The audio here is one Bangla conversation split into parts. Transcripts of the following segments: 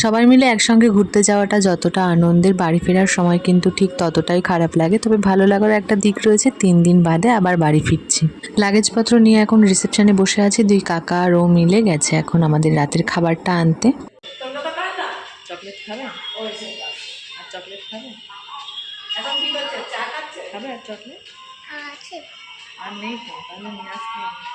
সবাই মিলে একসঙ্গে ঘুরতে যাওয়াটা যতটা আনন্দের, বাড়ি ফেরার সময় কিন্তু ঠিক ততটাই খারাপ লাগে। তবে ভালো লাগার একটা দিক রয়েছে, 3 দিন বাদে আবার বাড়ি ফিরছি। লাগেজপত্র নিয়ে এখন রিসেপশনে বসে আছি। 2 কাকা আর ও মিলে গেছে এখন আমাদের রাতের খাবারটা আনতে। চকলেট খাবে? আর চকলেট খাবে? এখন কি করছে? চা খাচ্ছে? খাবে আর চকলেট? আছে। আর নেই তো, তাহলে নিয়ে আসতে হবে।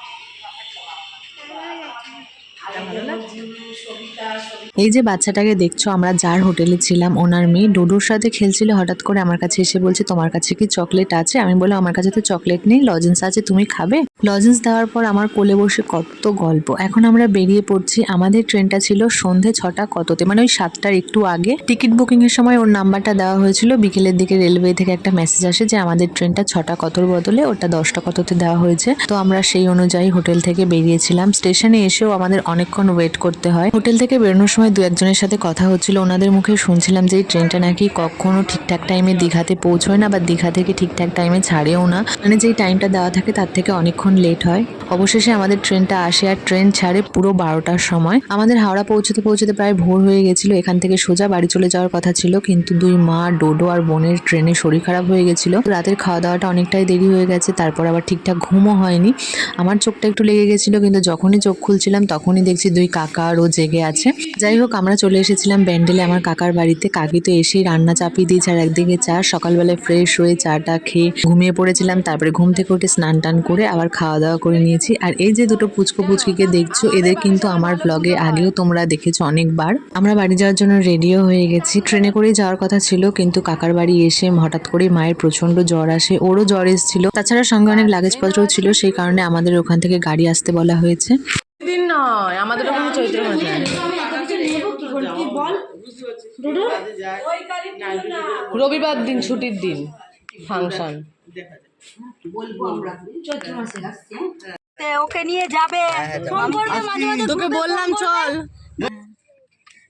এই যে বাচ্চাটাকে দেখছো, আমরা যার হোটেলে ছিলাম ওনার মেয়ে ডোডোর সাথে খেলছিল। হঠাৎ করে আমার কাছে এসে বলছে, তোমার কাছে কি চকলেট আছে? আমি বললাম, আমার কাছে তো চকলেট নেই, লজেন্স আছে, তুমি খাবে? লজেন্স দেওয়ার পর আমার কোলে বসে কত গল্প। এখন আমরা বেরিয়ে পড়ছি। আমাদের ট্রেনটা ছিল সন্ধে 6টা কততে, মানে ওই 7টার একটু আগে। টিকিট বুকিং এর সময় ওর নাম্বারটা দেওয়া হয়েছিল। বিকেলের দিকে রেলওয়ে থেকে একটা মেসেজ আসে যে আমাদের ট্রেনটা 6টা কতর বদলে ওটা 10টা কততে দেওয়া হয়েছে। তো আমরা সেই অনুযায়ী হোটেল থেকে বেরিয়েছিলাম। স্টেশনে এসেও আমাদের অনেকক্ষণ ওয়েট করতে হয়। হোটেল থেকে বেরোনোর সময় 2-1 জনের সাথে কথা হচ্ছিল। ওনাদের মুখে শুনছিলাম যে এই ট্রেনটা নাকি কখনো ঠিকঠাক টাইমে দীঘাতে পৌঁছয় না, বা দীঘা থেকে ঠিকঠাক টাইমে ছাড়েও না, মানে যেই টাইমটা দেওয়া থাকে তার থেকে অনেকক্ষণ লেট হয়। অবশেষে আমাদের ট্রেনটা আসে আর ট্রেন ছাড়ে পুরো 12টার সময়। আমাদের হাওড়া পৌঁছতে পৌঁছতে প্রায় ভোর হয়ে গেছিল। এখান থেকে সোজা বাড়ি চলে যাওয়ার কথা ছিল, কিন্তু 2 মা, ডোডো আর বোনের ট্রেনে শরীর খারাপ হয়ে গেছিল। রাতের খাওয়া দাওয়াটা অনেকটাই দেরি হয়ে গেছে, তারপর আবার ঠিকঠাক ঘুমও হয়নি। আমার চোখটা একটু লেগে গেছিল, কিন্তু যখনই চোখ খুলছিলাম তখনই দেখছি 2 কাকা আর ও জেগে আছে। যাই হোক, আমরা চলে এসেছিলাম ব্যান্ডেলে আমার কাকার বাড়িতে। কাকি তো এসেই রান্না চাপিয়ে দিয়েছে আর একদিকে চা। সকালবেলায় ফ্রেশ হয়ে চাটা খেয়ে ঘুমিয়ে পড়েছিলাম। তারপরে ঘুম থেকে উঠে স্নান টান করে আবার খাওয়া দাওয়া করে নিয়েছি। আর এই যে দুটো পুচকো পুচকিকে দেখছো, এদের কিন্তু আমার ব্লগে আগেও তোমরা দেখেছো অনেকবার। আমরা বাড়ি যাওয়ার জন্য রেডিও হয়ে গেছি। ট্রেনে করেই যাওয়ার কথা ছিল, কিন্তু কাকার বাড়ি এসে হঠাৎ করে মায়ের প্রচন্ড জ্বর আসে, ওরও জ্বর এসেছিল। তাছাড়া সঙ্গে অনেক লাগেজপত্রও ছিল, সেই কারণে আমাদের ওখান থেকে গাড়ি আসতে বলা হয়েছে। দিন নয়, আমাদের ওখানে চৈত্র মাসে। রবিবার দিন, ছুটির দিন, ফাংশন। ওকে নিয়ে যাবে, তোকে বললাম চল।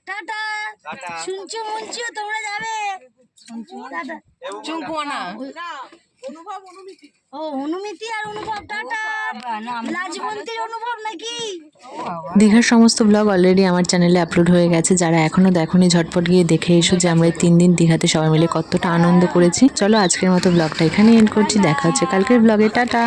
টাটা। শুনছো মুনছো, তোমরা যাবে? চুমকু না, ও অনুমিতি আর অনুভব, টাটা। লাজবন্তীর অনুভব নাকি? দীঘার সমস্ত ব্লগ অলরেডি আমার চ্যানেলে আপলোড হয়ে গেছে। যারা এখনো দেখোনি ঝটপট গিয়ে দেখে এসো যে আমরা 3 দিন দীঘাতে সবাই মিলে কতটা আনন্দ করেছি। চলো আজকের মতো ব্লগটা এখানে এন্ড করছি। দেখা হচ্ছে কালকের ব্লগে। টাটা।